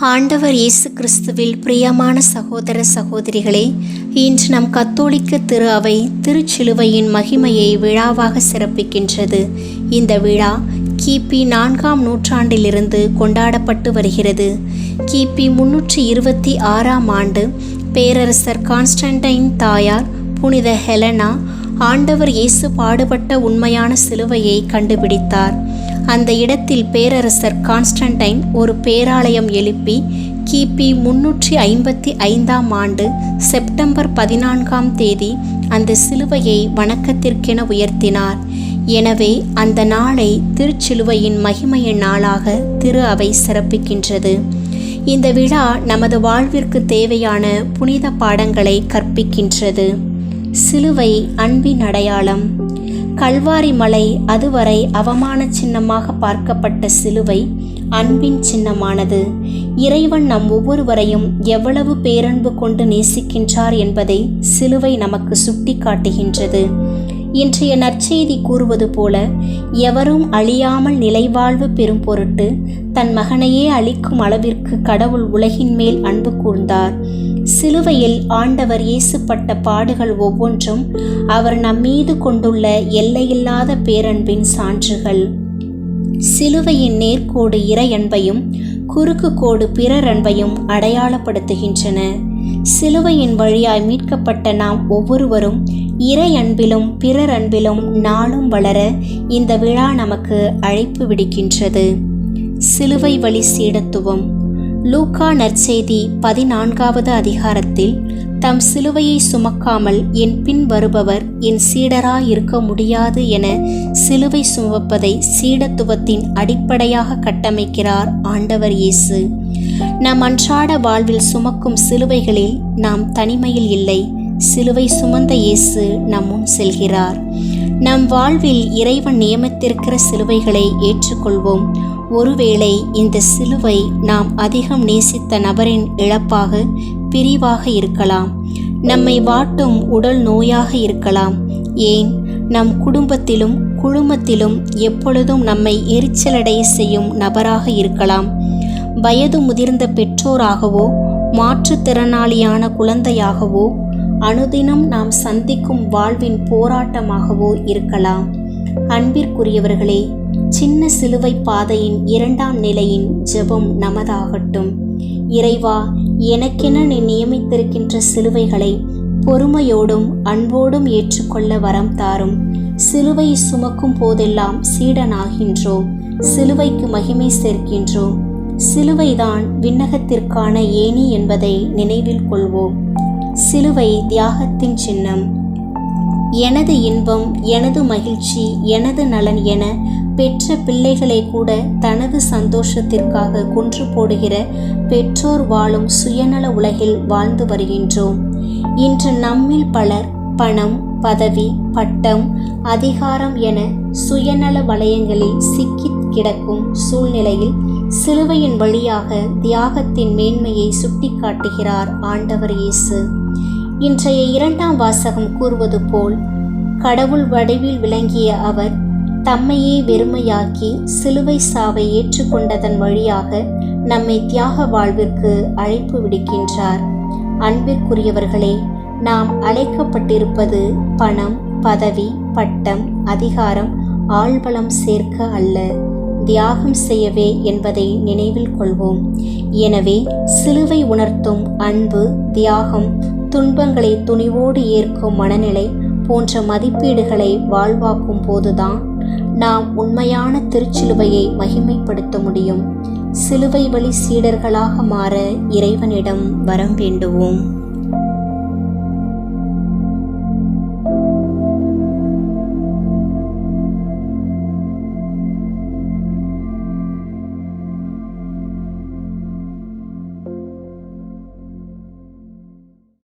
ஆண்டவர் இயேசு கிறிஸ்துவில் பிரியமான சகோதர சகோதரிகளே, இன்று நம் கத்தோலிக்க திரு அவை திருச்சிலுவையின் மகிமையை விழாவாக சிறப்பிக்கின்றது. இந்த விழா கிபி 4ஆம் நூற்றாண்டிலிருந்து கொண்டாடப்பட்டு வருகிறது. கிபி 326ஆம் ஆண்டு பேரரசர் கான்ஸ்டன்டைன் தாயார் புனித ஹெலனா ஆண்டவர் இயேசு பாடுபட்ட உண்மையான சிலுவையை கண்டுபிடித்தார். அந்த இடத்தில் பேரரசர் கான்ஸ்டன்டைன் ஒரு பேராலயம் எழுப்பி கிபி 355ஆம் ஆண்டு செப்டம்பர் 14ஆம் தேதி அந்த சிலுவையை வணக்கத்திற்கென உயர்த்தினார். எனவே அந்த நாளை திருச்சிலுவையின் மகிமையின் நாளாக திரு அவை சிறப்பிக்கின்றது. இந்த விழா நமது வாழ்விற்கு தேவையான புனித பாடங்களை கற்பிக்கின்றது. சிலுவை அன்பின் அடையாளம். கல்வாரி மலை அதுவரை அவமான சின்னமாக பார்க்கப்பட்ட சிலுவை அன்பின் சின்னமானது. இறைவன் நம் ஒவ்வொருவரையும் எவ்வளவு பேரன்பு கொண்டு நேசிக்கின்றார் என்பதை சிலுவை நமக்கு சுட்டி காட்டுகின்றது. இன்றைய நற்செய்தி கூறுவது போல, எவரும் அழியாமல் நிலைவாழ்வு பெறும் பொருட்டு தன் மகனையே அளிக்கும் அளவிற்கு கடவுள் உலகின் மேல் அன்பு கூர்ந்தார். சிலுவையில் ஆண்டவர் இயேசுப்பட்ட பாடுகள் ஒவ்வொன்றும் அவர் நம்மீது கொண்டுள்ள எல்லையில்லாத பேரன்பின் சான்றுகள். சிலுவையின் நேர்கோடு இறை அன்பையும் குறுக்கு கோடு பிறர் அன்பையும் அடையாளப்படுத்துகின்றன. சிலுவையின் வழியாய் மீட்கப்பட்ட நாம் ஒவ்வொருவரும் இறை அன்பிலும் பிறர் அன்பிலும் நாளும் வளர இந்த விழா நமக்கு அழைப்பு விடுக்கின்றது. சிலுவை வழி சீடத்துவம். லூக்கா நற்செய்தி 14வது அதிகாரத்தில், தம் சிலுவையை சுமக்காமல் என் பின் வருபவர் என் சீடராய் இருக்க முடியாது என சிலுவை சுமப்பதை சீடத்துவத்தின் அடிப்படையாக கட்டமைக்கிறார் ஆண்டவர் இயேசு. நம் அன்றாட வாழ்வில் சுமக்கும் சிலுவைகளில் நாம் தனிமையில் இல்லை. சிலுவை சுமந்த இயேசு நம் முன் செல்கிறார். நம் வாழ்வில் இறைவன் நியமித்திருக்கிற சிலுவைகளை ஏற்றுக்கொள்வோம். ஒருவேளை இந்த சிலுவை நாம் அதிகம் நேசித்த நபரின் இழப்பாக, பிரிவாக இருக்கலாம். நம்மை வாட்டும் உடல் நோயாக இருக்கலாம். ஏன், நம் குடும்பத்திலும் குழுமத்திலும் எப்பொழுதும் நம்மை எரிச்சலடைய செய்யும் நபராக இருக்கலாம். வயது முதிர்ந்த பெற்றோராகவோ, மாற்றுத்திறனாளியான குழந்தையாகவோ, அனுதினம் நாம் சந்திக்கும் வாழ்வின் போராட்டமாகவோ இருக்கலாம். அன்பிற்குரியவர்களே, சின்ன சிலுவை பாதையின் 2ஆம் நிலையின் ஜெபம் நமதாகட்டும். இறைவா, எனக்கென நீ நியமித்திருக்கின்ற சிலுவைகளை பொறுமையோடும் அன்போடும் ஏற்றுக்கொள்ள வரம் தாரும். சிலுவை சுமக்கும் போதெல்லாம் சீடனாகின்றோம். சிலுவைக்கு மகிமை சேர்க்கின்றோம். சிலுவைதான் விண்ணகத்திற்கான ஏணி என்பதை நினைவில் கொள்வோம். சிலுவை தியாகத்தின் சின்னம். எனது இன்பம், எனது மகிழ்ச்சி, எனது நலன் என பெற்ற பிள்ளைகளை கூட தனது சந்தோஷத்திற்காக கொன்று போடுகிற பெற்றோர் வாழும் சுயநல உலகில் வாழ்ந்து வருகின்றோம். இன்று நம்மில் பலர் பணம், பதவி, பட்டம், அதிகாரம் என சுயநல வலயங்களில் சிக்கி கிடக்கும் சூழ்நிலையில் சிலுவையின் வழியாக தியாகத்தின் மேன்மையை சுட்டிக்காட்டுகிறார் ஆண்டவர் இயேசு. இன்றைய 2ஆம் வாசகம் கூறுவது போல், கடவுள் வடிவில் விளங்கிய அவர் தம்மையே வெறுமையாக்கி சிலுவை சாவை ஏற்றுக்கொண்டதன் வழியாக நம்மை தியாக வாழ்விற்கு அழைப்பு விடுக்கின்றார். அன்பிற்குரியவர்களே, நாம் அழைக்கப்பட்டிருப்பது பணம், பதவி, பட்டம், அதிகாரம், ஆள்பலம் சேர்க்க அல்ல, தியாகம் செய்யவே என்பதை நினைவில் கொள்வோம். எனவே சிலுவை உணர்த்தும் அன்பு, தியாகம், துன்பங்களை துணிவோடு ஏற்கும் மனநிலை போன்ற மதிப்பீடுகளை வாழ்வாக்கும் போதுதான் நாம் உண்மையான திருச்சிலுவையை மகிமைப்படுத்த முடியும். சிலுவை வழி சீடர்களாக மாற இறைவனிடம் வரம் வேண்டுவோம்.